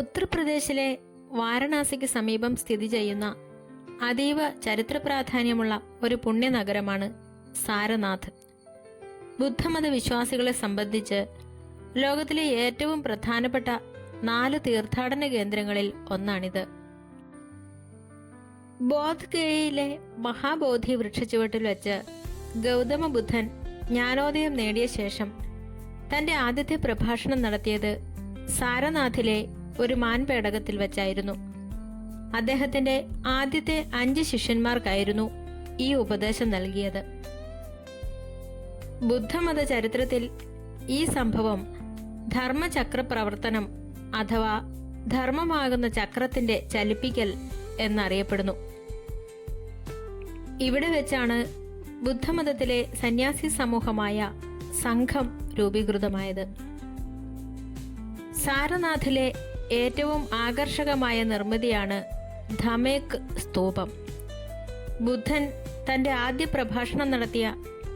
ഉത്തർപ്രദേശിലെ വാരണാസിക്ക് സമീപം സ്ഥിതി ചെയ്യുന്ന അതീവ ചരിത്ര പ്രാധാന്യമുള്ള ഒരു പുണ്യനഗരമാണ് സാരനാഥ്. ബുദ്ധമത വിശ്വാസികളെ സംബന്ധിച്ച് ലോകത്തിലെ ഏറ്റവും പ്രധാനപ്പെട്ട 4 തീർത്ഥാടന കേന്ദ്രങ്ങളിൽ ഒന്നാണിത്. ബോധ് ഗയയിലെ മഹാബോധി വൃക്ഷച്ചുവട്ടിൽ വെച്ച് ഗൗതമ ബുദ്ധൻ ജ്ഞാനോദയം നേടിയ ശേഷം തന്റെ ആദ്യത്തെ പ്രഭാഷണം നടത്തിയത് സാരനാഥിലെ ഒരു മാൻപേടകത്തിൽ വെച്ചായിരുന്നു. അദ്ദേഹത്തിന്റെ ആദ്യത്തെ 5 ശിഷ്യന്മാർക്കായിരുന്നു ഈ ഉപദേശം നൽകിയത്. ബുദ്ധമത ചരിത്രത്തിൽ ഈ സംഭവം ധർമ്മചക്ര പ്രവർത്തനം അഥവാ ധർമ്മമാകുന്ന ചക്രത്തിന്റെ ചലിപ്പിക്കൽ എന്നറിയപ്പെടുന്നു. ഇവിടെ വെച്ചാണ് ബുദ്ധമതത്തിലെ സന്യാസി സമൂഹമായ സംഘം രൂപീകൃതമായത്. സാരനാഥിലെ ഏറ്റവും ആകർഷകമായ നിർമ്മിതിയാണ് ധമേക് സ്തൂപം. ബുദ്ധൻ തന്റെ ആദ്യ പ്രഭാഷണം നടത്തിയ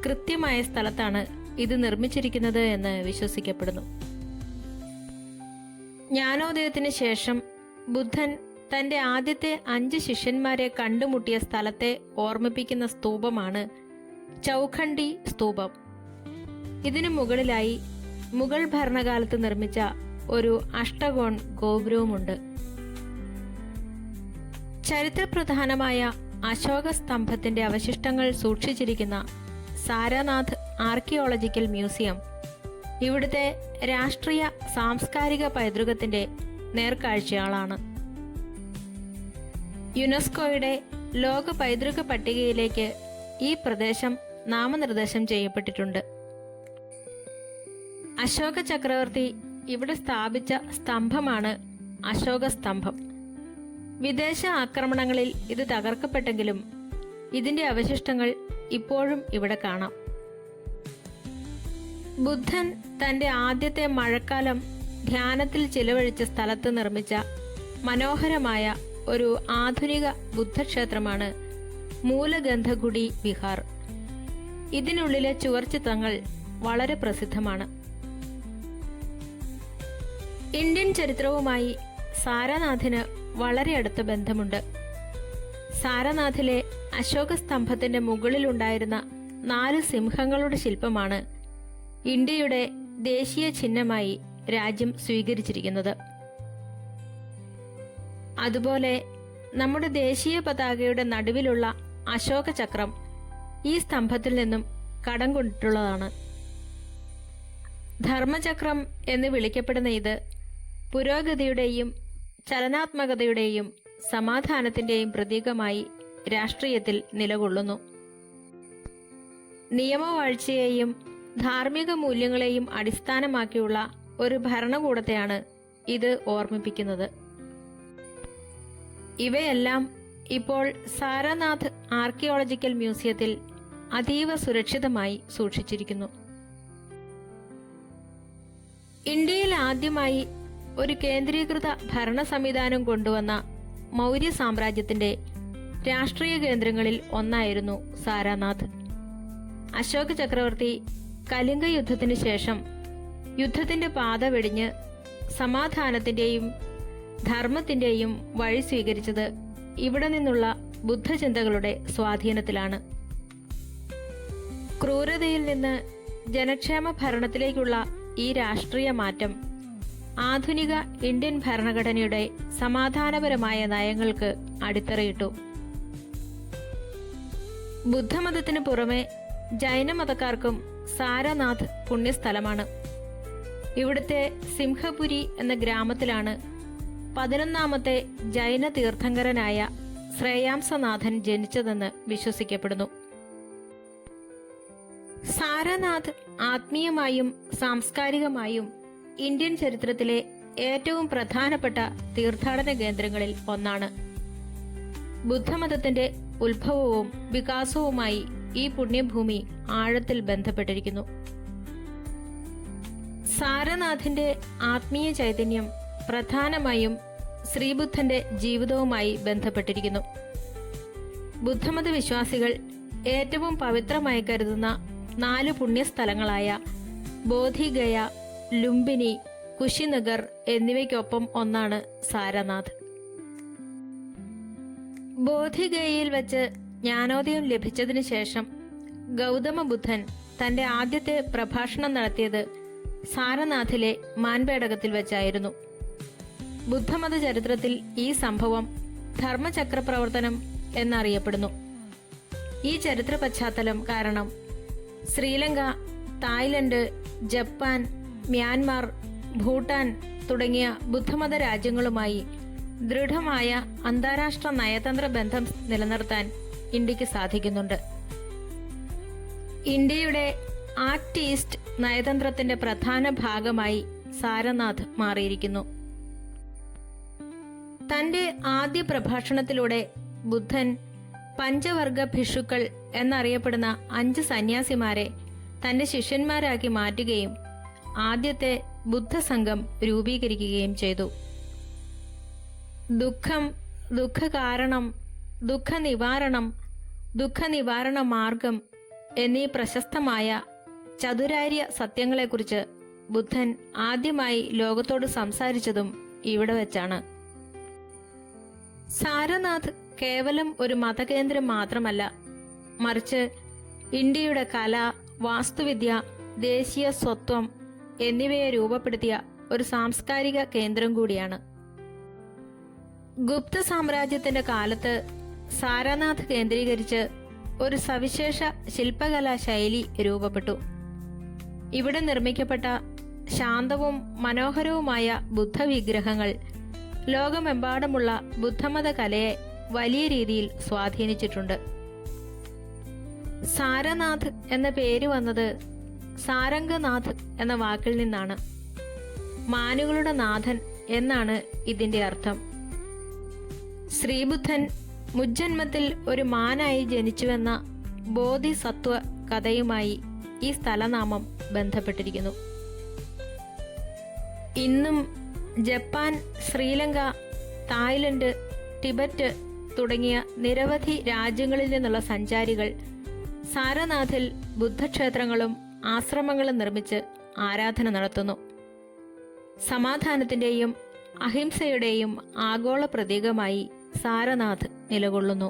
കൃത്യമായ സ്ഥലത്താണ് ഇത് നിർമ്മിച്ചിരിക്കുന്നത് എന്ന് വിശ്വസിക്കപ്പെടുന്നു. ജ്ഞാനോദയത്തിന് ശേഷം ബുദ്ധൻ തന്റെ ആദ്യത്തെ 5 ശിഷ്യന്മാരെ കണ്ടുമുട്ടിയ സ്ഥലത്തെ ഓർമ്മിപ്പിക്കുന്ന സ്തൂപമാണ് ചൗഖണ്ഡി സ്തൂപം. ഇതിനു മുകളിലായി മുഗൾ ഭരണകാലത്ത് നിർമ്മിച്ച ഒരു അഷ്ടകോൺ ഗോപുരവുമുണ്ട്. ചരിത്രപ്രധാനമായ അശോക സ്തംഭത്തിന്റെ അവശിഷ്ടങ്ങൾ സൂക്ഷിച്ചിരിക്കുന്ന സാരനാഥ് ആർക്കിയോളജിക്കൽ മ്യൂസിയം ഇവിടുത്തെ രാഷ്ട്രീയ സാംസ്കാരിക പൈതൃകത്തിന്റെ നേർക്കാഴ്ചയാളാണ്. യുനെസ്കോയുടെ ലോക പൈതൃക പട്ടികയിലേക്ക് ഈ പ്രദേശം നാമനിർദ്ദേശം ചെയ്യപ്പെട്ടിട്ടുണ്ട്. അശോക ചക്രവർത്തി ഇവിടെ സ്ഥാപിച്ച സ്തംഭമാണ് അശോക സ്തംഭം. വിദേശ ആക്രമണങ്ങളിൽ ഇത് തകർക്കപ്പെട്ടെങ്കിലും ഇതിന്റെ അവശിഷ്ടങ്ങൾ ഇപ്പോഴും ഇവിടെ കാണാം. ബുദ്ധൻ തന്റെ ആദ്യത്തെ മഴക്കാലം ധ്യാനത്തിൽ ചിലവഴിച്ച സ്ഥലത്ത് നിർമ്മിച്ച മനോഹരമായ ഒരു ആധുനിക ബുദ്ധക്ഷേത്രമാണ് മൂലഗന്ധഗുഡി വിഹാർ. ഇതിനുള്ളിലെ ചുവർച്ചിത്രങ്ങൾ വളരെ പ്രസിദ്ധമാണ്. ഇന്ത്യൻ ചരിത്രവുമായി സാരനാഥിന് വളരെ അടുത്ത ബന്ധമുണ്ട്. സാരനാഥിലെ അശോക സ്തംഭത്തിന്റെ മുകളിലുണ്ടായിരുന്ന 4 സിംഹങ്ങളുടെ ശില്പമാണ് ഇന്ത്യയുടെ ദേശീയ ചിഹ്നമായി രാജ്യം സ്വീകരിച്ചിരിക്കുന്നത്. അതുപോലെ നമ്മുടെ ദേശീയ പതാകയുടെ നടുവിലുള്ള അശോക ചക്രം ഈ സ്തംഭത്തിൽ നിന്നും കടം കൊണ്ടിട്ടുള്ളതാണ്. ധർമ്മചക്രം എന്ന് വിളിക്കപ്പെടുന്ന ഇത് പുരോഗതിയുടെയും ചലനാത്മകതയുടെയും സമാധാനത്തിന്റെയും പ്രതീകമായി രാഷ്ട്രീയത്തിൽ നിലകൊള്ളുന്നു. നിയമവാഴ്ചയെയും ധാർമ്മിക മൂല്യങ്ങളെയും അടിസ്ഥാനമാക്കിയുള്ള ഒരു ഭരണകൂടത്തെയാണ് ഇത് ഓർമ്മിപ്പിക്കുന്നത്. ഇവയെല്ലാം ഇപ്പോൾ സാരനാഥ് ആർക്കിയോളജിക്കൽ മ്യൂസിയത്തിൽ അതീവ സുരക്ഷിതമായി സൂക്ഷിച്ചിരിക്കുന്നു. ഇന്ത്യയിൽ ആദ്യമായി ഒരു കേന്ദ്രീകൃത ഭരണ സംവിധാനം കൊണ്ടുവന്ന മൗര്യ സാമ്രാജ്യത്തിന്റെ രാഷ്ട്രീയ കേന്ദ്രങ്ങളിൽ ഒന്നായിരുന്നു സാരനാഥ്. അശോക ചക്രവർത്തി കലിംഗ യുദ്ധത്തിന് ശേഷം യുദ്ധത്തിന്റെ പാത വെടിഞ്ഞ് സമാധാനത്തിന്റെയും ധർമ്മത്തിന്റെയും വഴി സ്വീകരിച്ചത് ഇവിടെ നിന്നുള്ള ബുദ്ധചിന്തകളുടെ സ്വാധീനത്തിലാണ്. ക്രൂരതയിൽ നിന്ന് ജനക്ഷേമ ഭരണത്തിലേക്കുള്ള ഈ രാഷ്ട്രീയ മാറ്റം ആധുനിക ഇന്ത്യൻ ഭരണഘടനയുടെ സമാധാനപരമായ നയങ്ങൾക്ക് അടിത്തറയിട്ടു. ബുദ്ധമതത്തിന് പുറമെ ജൈനമതക്കാർക്കും സാരനാഥ് പുണ്യസ്ഥലമാണ്. ഇവിടുത്തെ സിംഹപുരി എന്ന ഗ്രാമത്തിലാണ് 11ാമത്തെ ജൈന തീർത്ഥങ്കരനായ ശ്രേയാംസനാഥൻ ജനിച്ചതെന്ന് വിശ്വസിക്കപ്പെടുന്നു. സാരനാഥ് ആത്മീയമായും സാംസ്കാരികമായും ഇന്ത്യൻ ചരിത്രത്തിലെ ഏറ്റവും പ്രധാനപ്പെട്ട തീർത്ഥാടന കേന്ദ്രങ്ങളിൽ ഒന്നാണ്. ബുദ്ധമതത്തിന്റെ ഉത്ഭവവും വികാസവുമായി ഈ പുണ്യഭൂമി ആഴത്തിൽ ബന്ധപ്പെട്ടിരിക്കുന്നു. സാരനാഥിന്റെ ആത്മീയ ചൈതന്യം പ്രധാനമായും ശ്രീബുദ്ധന്റെ ജീവിതവുമായി ബന്ധപ്പെട്ടിരിക്കുന്നു. ബുദ്ധമത വിശ്വാസികൾ ഏറ്റവും പവിത്രമായി കരുതുന്ന 4 പുണ്യസ്ഥലങ്ങളായ ബോധിഗയ, ലുംബിനി, കുശിനഗർ എന്നിവയ്ക്കൊപ്പം ഒന്നാണ് സാരനാഥ്. ബോധിഗയയിൽ വെച്ച് ജ്ഞാനോദയം ലഭിച്ചതിനു ശേഷം ഗൗതമ ബുദ്ധൻ തന്റെ ആദ്യത്തെ പ്രഭാഷണം നടത്തിയത് സാരനാഥിലെ മാൻപേടകത്തിൽ വെച്ചായിരുന്നു. ബുദ്ധമത ചരിത്രത്തിൽ ഈ സംഭവം ധർമ്മചക്ര പ്രവർത്തനം എന്നറിയപ്പെടുന്നു. ഈ ചരിത്ര പശ്ചാത്തലം കാരണം Sri Lanka, Thailand, Japan, Myanmar, Bhutan തുടങ്ങിയ ബുദ്ധമത രാജ്യങ്ങളുമായി ദൃഢമായ അന്താരാഷ്ട്ര നയതന്ത്ര ബന്ധം നിലനിർത്താൻ ഇന്ത്യക്ക് സാധിക്കുന്നുണ്ട്. ഇന്ത്യയുടെ ആക്ട് ഈസ്റ്റ് നയതന്ത്രത്തിന്റെ പ്രധാന ഭാഗമായി സാരനാഥ് മാറിയിരിക്കുന്നു. തന്റെ ആദ്യ പ്രഭാഷണത്തിലൂടെ ബുദ്ധൻ പഞ്ചവർഗ ഭിക്ഷുക്കൾ എന്നറിയപ്പെടുന്ന 5 സന്യാസിമാരെ തന്റെ ശിഷ്യന്മാരാക്കി മാറ്റുകയും ആദ്യത്തെ ബുദ്ധസംഘം രൂപീകരിക്കുകയും ചെയ്തു. ദുഃഖം, ദുഃഖകാരണം, ദുഃഖനിവാരണം, ദുഃഖനിവാരണ മാർഗം എന്നീ പ്രശസ്തമായ ചതുരാര്യ സത്യങ്ങളെക്കുറിച്ച് ബുദ്ധൻ ആദ്യമായി ലോകത്തോട് സംസാരിച്ചതും ഇവിടെ വെച്ചാണ്. സാരനാഥ് കേവലം ഒരു മതകേന്ദ്രം മാത്രമല്ല, മറിച്ച് ഇന്ത്യയുടെ കല, വാസ്തുവിദ്യ, ദേശീയ സ്വത്വം എന്നിവയെ രൂപപ്പെടുത്തിയ ഒരു സാംസ്കാരിക കേന്ദ്രം കൂടിയാണ്. ഗുപ്ത സാമ്രാജ്യത്തിന്റെ കാലത്ത് സാരനാഥ് കേന്ദ്രീകരിച്ച് ഒരു സവിശേഷ ശില്പകലാ ശൈലി രൂപപ്പെട്ടു. ഇവിടെ നിർമ്മിക്കപ്പെട്ട ശാന്തവും മനോഹരവുമായ ബുദ്ധവിഗ്രഹങ്ങൾ ലോകമെമ്പാടുമുള്ള ബുദ്ധമത കലയെ വലിയ രീതിയിൽ സ്വാധീനിച്ചിട്ടുണ്ട്. സാരനാഥ് എന്ന പേര് വന്നത് സാരംഗനാഥ് എന്ന വാക്കിൽ നിന്നാണ്. മാനുകളുടെ നാഥൻ എന്നാണ് ഇതിന്റെ അർത്ഥം. ശ്രീബുദ്ധൻ മുജ്ജന്മത്തിൽ ഒരു മാനായി ജനിച്ചുവെന്ന ബോധിസത്വ കഥയുമായി ഈ സ്ഥലനാമം ബന്ധപ്പെട്ടിരിക്കുന്നു. ഇന്നും ജപ്പാൻ, ശ്രീലങ്ക, തായ്ലൻഡ്, ടിബറ്റ് തുടങ്ങിയ നിരവധി രാജ്യങ്ങളിൽ നിന്നുള്ള സഞ്ചാരികൾ സാരനാഥിൽ ബുദ്ധക്ഷേത്രങ്ങളും ആശ്രമങ്ങളും നിർമ്മിച്ച് ആരാധന നടത്തുന്നു. സമാധാനത്തിന്റെയും അഹിംസയുടെയും ആഗോള പ്രതീകമായി സാരനാഥ് നിലകൊള്ളുന്നു.